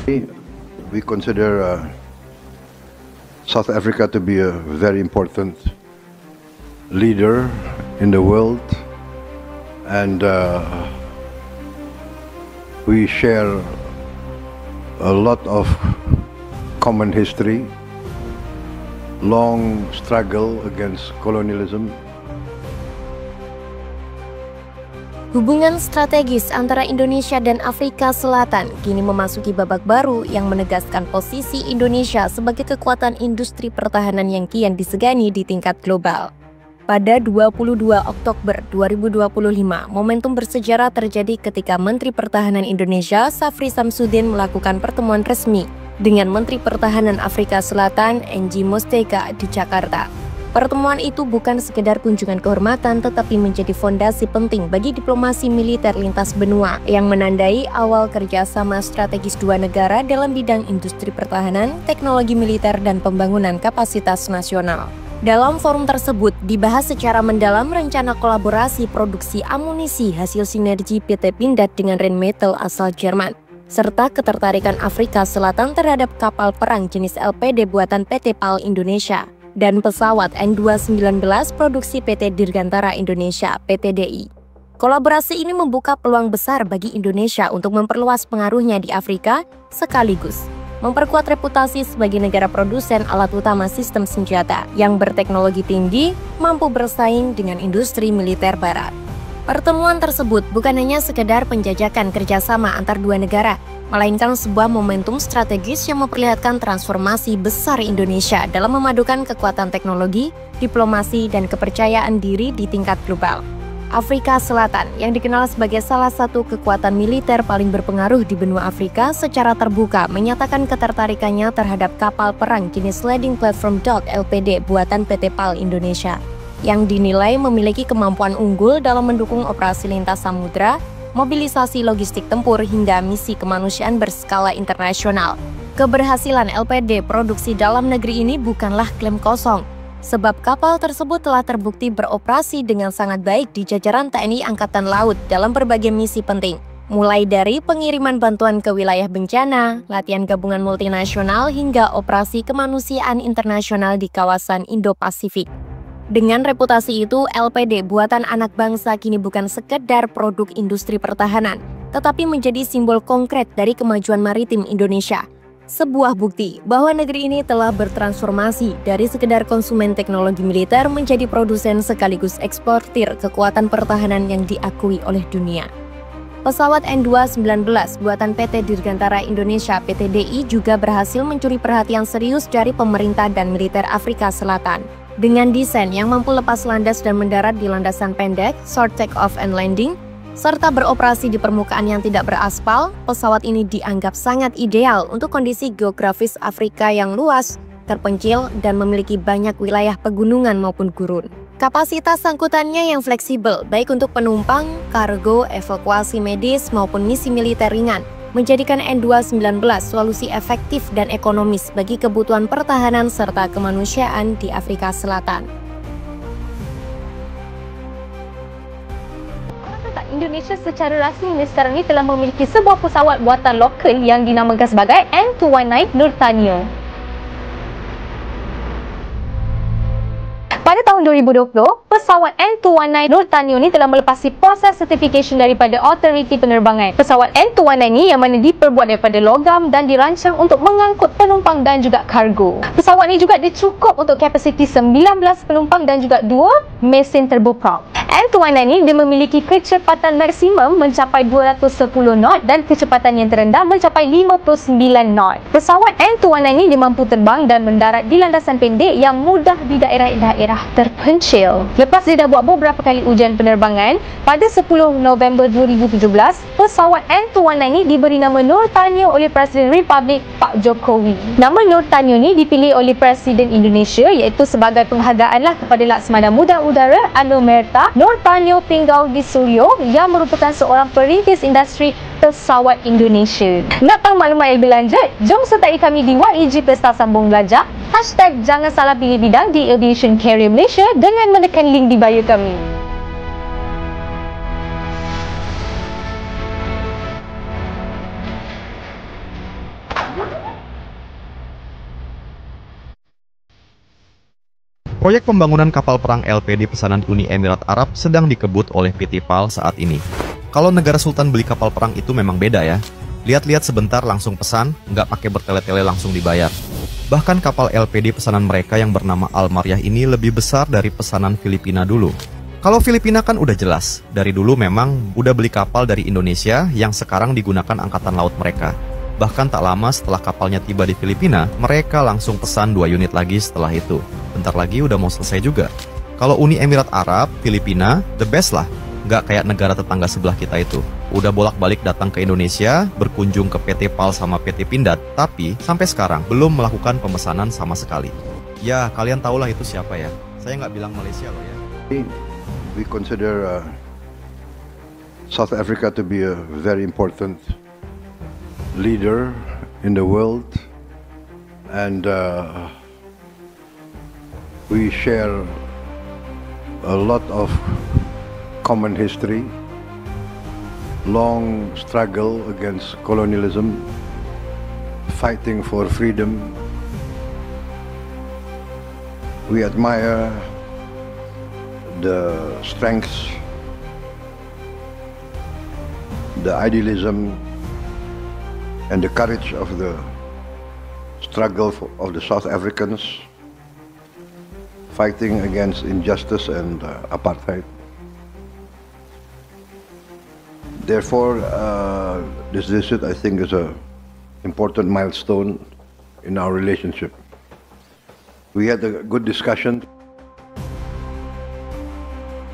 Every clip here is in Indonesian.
We consider South Africa to be a very important leader in the world, and we share a lot of common history, long struggle against colonialism. Hubungan strategis antara Indonesia dan Afrika Selatan kini memasuki babak baru yang menegaskan posisi Indonesia sebagai kekuatan industri pertahanan yang kian disegani di tingkat global. Pada 22 Oktober 2025, momentum bersejarah terjadi ketika Menteri Pertahanan Indonesia Safri Samsudin melakukan pertemuan resmi dengan Menteri Pertahanan Afrika Selatan Enji Mosteka di Jakarta. Pertemuan itu bukan sekedar kunjungan kehormatan, tetapi menjadi fondasi penting bagi diplomasi militer lintas benua yang menandai awal kerjasama strategis dua negara dalam bidang industri pertahanan, teknologi militer, dan pembangunan kapasitas nasional. Dalam forum tersebut, dibahas secara mendalam rencana kolaborasi produksi amunisi hasil sinergi PT Pindad dengan Rheinmetall asal Jerman, serta ketertarikan Afrika Selatan terhadap kapal perang jenis LPD buatan PT PAL Indonesia dan pesawat N219 produksi PT Dirgantara Indonesia (PTDI). Kolaborasi ini membuka peluang besar bagi Indonesia untuk memperluas pengaruhnya di Afrika, sekaligus memperkuat reputasi sebagai negara produsen alat utama sistem senjata yang berteknologi tinggi, mampu bersaing dengan industri militer barat. Pertemuan tersebut bukan hanya sekedar penjajakan kerjasama antar dua negara, melainkan sebuah momentum strategis yang memperlihatkan transformasi besar Indonesia dalam memadukan kekuatan teknologi, diplomasi, dan kepercayaan diri di tingkat global. Afrika Selatan, yang dikenal sebagai salah satu kekuatan militer paling berpengaruh di benua Afrika, secara terbuka menyatakan ketertarikannya terhadap kapal perang jenis Leading Platform Dock LPD buatan PT PAL Indonesia, yang dinilai memiliki kemampuan unggul dalam mendukung operasi lintas samudra, mobilisasi logistik tempur, hingga misi kemanusiaan berskala internasional. Keberhasilan LPD produksi dalam negeri ini bukanlah klaim kosong, sebab kapal tersebut telah terbukti beroperasi dengan sangat baik di jajaran TNI Angkatan Laut dalam berbagai misi penting, mulai dari pengiriman bantuan ke wilayah bencana, latihan gabungan multinasional, hingga operasi kemanusiaan internasional di kawasan Indo-Pasifik. Dengan reputasi itu, LPD buatan anak bangsa kini bukan sekedar produk industri pertahanan, tetapi menjadi simbol konkret dari kemajuan maritim Indonesia. Sebuah bukti bahwa negeri ini telah bertransformasi dari sekedar konsumen teknologi militer menjadi produsen sekaligus eksportir kekuatan pertahanan yang diakui oleh dunia. Pesawat N219 buatan PT Dirgantara Indonesia (PTDI) juga berhasil mencuri perhatian serius dari pemerintah dan militer Afrika Selatan. Dengan desain yang mampu lepas landas dan mendarat di landasan pendek, short take-off and landing, serta beroperasi di permukaan yang tidak beraspal, pesawat ini dianggap sangat ideal untuk kondisi geografis Afrika yang luas, terpencil, dan memiliki banyak wilayah pegunungan maupun gurun. Kapasitas angkutannya yang fleksibel, baik untuk penumpang, kargo, evakuasi medis, maupun misi militer ringan, menjadikan N219 solusi efektif dan ekonomis bagi kebutuhan pertahanan serta kemanusiaan di Afrika Selatan. Indonesia secara rasmi sekarang ini telah memiliki sebuah pesawat buatan lokal yang dinamakan sebagai N219 Nurtanio. Pada tahun 2020, pesawat N219 Nurtanio ini telah melepasi proses certification daripada Otoriti Penerbangan. Pesawat N219 ini yang mana diperbuat daripada logam dan dirancang untuk mengangkut penumpang dan juga kargo. Pesawat ini juga dicukup untuk kapasiti 19 penumpang dan juga 2 mesin turboprop. N219 ini dia memiliki kecepatan maksimum mencapai 210 knot dan kecepatan yang terendah mencapai 59 knot. Pesawat N219 ini dia mampu terbang dan mendarat di landasan pendek yang mudah di daerah-daerah terpencil. Lepas dia dah buat beberapa kali ujian penerbangan, pada 10 November 2017, pesawat N219 ini diberi nama Nurtanio oleh Presiden Republik Pak Jokowi. Nama Nurtanio ini dipilih oleh Presiden Indonesia iaitu sebagai penghargaanlah kepada Laksamana Muda Udara Anumerta Nurtanio Pinggau di Suryo yang merupakan seorang perintis industri pesawat Indonesia. Nak tahu maklumat yang lebih lanjut? Jom sertai kami di YEG Pesta Sambung Belajar. #jangan salah pilih bidang di Aviation Career Malaysia dengan menekan link di bio kami. Proyek pembangunan kapal perang LPD pesanan Uni Emirat Arab sedang dikebut oleh PT PAL saat ini. Kalau negara sultan beli kapal perang itu memang beda ya. Lihat-lihat sebentar langsung pesan, nggak pakai bertele-tele langsung dibayar. Bahkan kapal LPD pesanan mereka yang bernama Al-Mariah ini lebih besar dari pesanan Filipina dulu. Kalau Filipina kan udah jelas, dari dulu memang udah beli kapal dari Indonesia yang sekarang digunakan angkatan laut mereka. Bahkan tak lama setelah kapalnya tiba di Filipina, mereka langsung pesan 2 unit lagi setelah itu. Bentar lagi udah mau selesai juga. Kalau Uni Emirat Arab, Filipina, the best lah. Nggak kayak negara tetangga sebelah kita itu. Udah bolak-balik datang ke Indonesia, berkunjung ke PT PAL sama PT Pindad, tapi sampai sekarang belum melakukan pemesanan sama sekali. Ya, kalian tahulah itu siapa ya. Saya nggak bilang Malaysia loh ya. We consider South Africa to be a very important leader in the world, and we share a lot of common history, long struggle against colonialism, fighting for freedom. We admire the strengths, the idealism, and the courage of the struggle of the South Africans fighting against injustice and apartheid. Therefore, this visit, I think, is an important milestone in our relationship. We had a good discussion.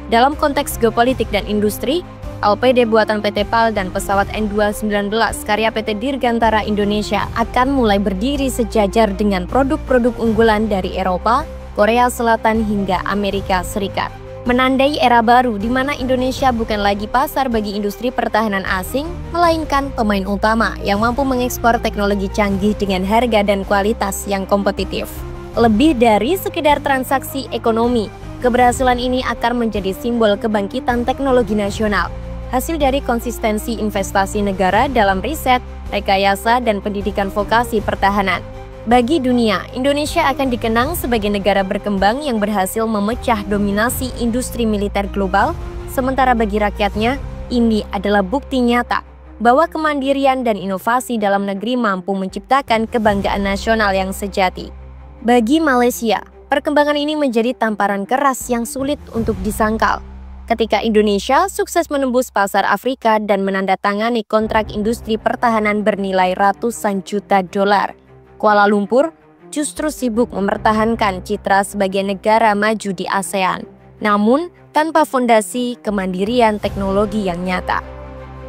Dalam konteks geopolitik dan industri, LPD buatan PT PAL dan pesawat N219 karya PT Dirgantara Indonesia akan mulai berdiri sejajar dengan produk-produk unggulan dari Eropa, Korea Selatan hingga Amerika Serikat. Menandai era baru di mana Indonesia bukan lagi pasar bagi industri pertahanan asing, melainkan pemain utama yang mampu mengekspor teknologi canggih dengan harga dan kualitas yang kompetitif. Lebih dari sekedar transaksi ekonomi, keberhasilan ini akan menjadi simbol kebangkitan teknologi nasional, hasil dari konsistensi investasi negara dalam riset, rekayasa, dan pendidikan vokasi pertahanan. Bagi dunia, Indonesia akan dikenang sebagai negara berkembang yang berhasil memecah dominasi industri militer global, sementara bagi rakyatnya, ini adalah bukti nyata bahwa kemandirian dan inovasi dalam negeri mampu menciptakan kebanggaan nasional yang sejati. Bagi Malaysia, perkembangan ini menjadi tamparan keras yang sulit untuk disangkal. Ketika Indonesia sukses menembus pasar Afrika dan menandatangani kontrak industri pertahanan bernilai ratusan juta dolar, Kuala Lumpur justru sibuk mempertahankan citra sebagai negara maju di ASEAN, namun tanpa fondasi kemandirian teknologi yang nyata.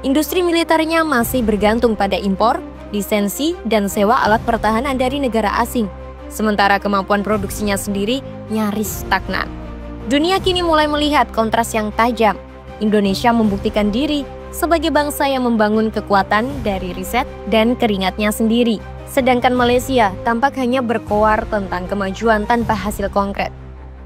Industri militernya masih bergantung pada impor, lisensi, dan sewa alat pertahanan dari negara asing, sementara kemampuan produksinya sendiri nyaris stagnan. Dunia kini mulai melihat kontras yang tajam. Indonesia membuktikan diri sebagai bangsa yang membangun kekuatan dari riset dan keringatnya sendiri. Sedangkan Malaysia tampak hanya berkoar tentang kemajuan tanpa hasil konkret.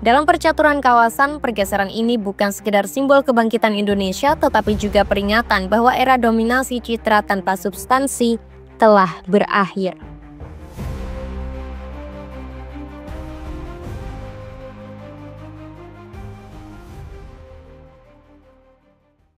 Dalam percaturan kawasan, pergeseran ini bukan sekedar simbol kebangkitan Indonesia, tetapi juga peringatan bahwa era dominasi citra tanpa substansi telah berakhir.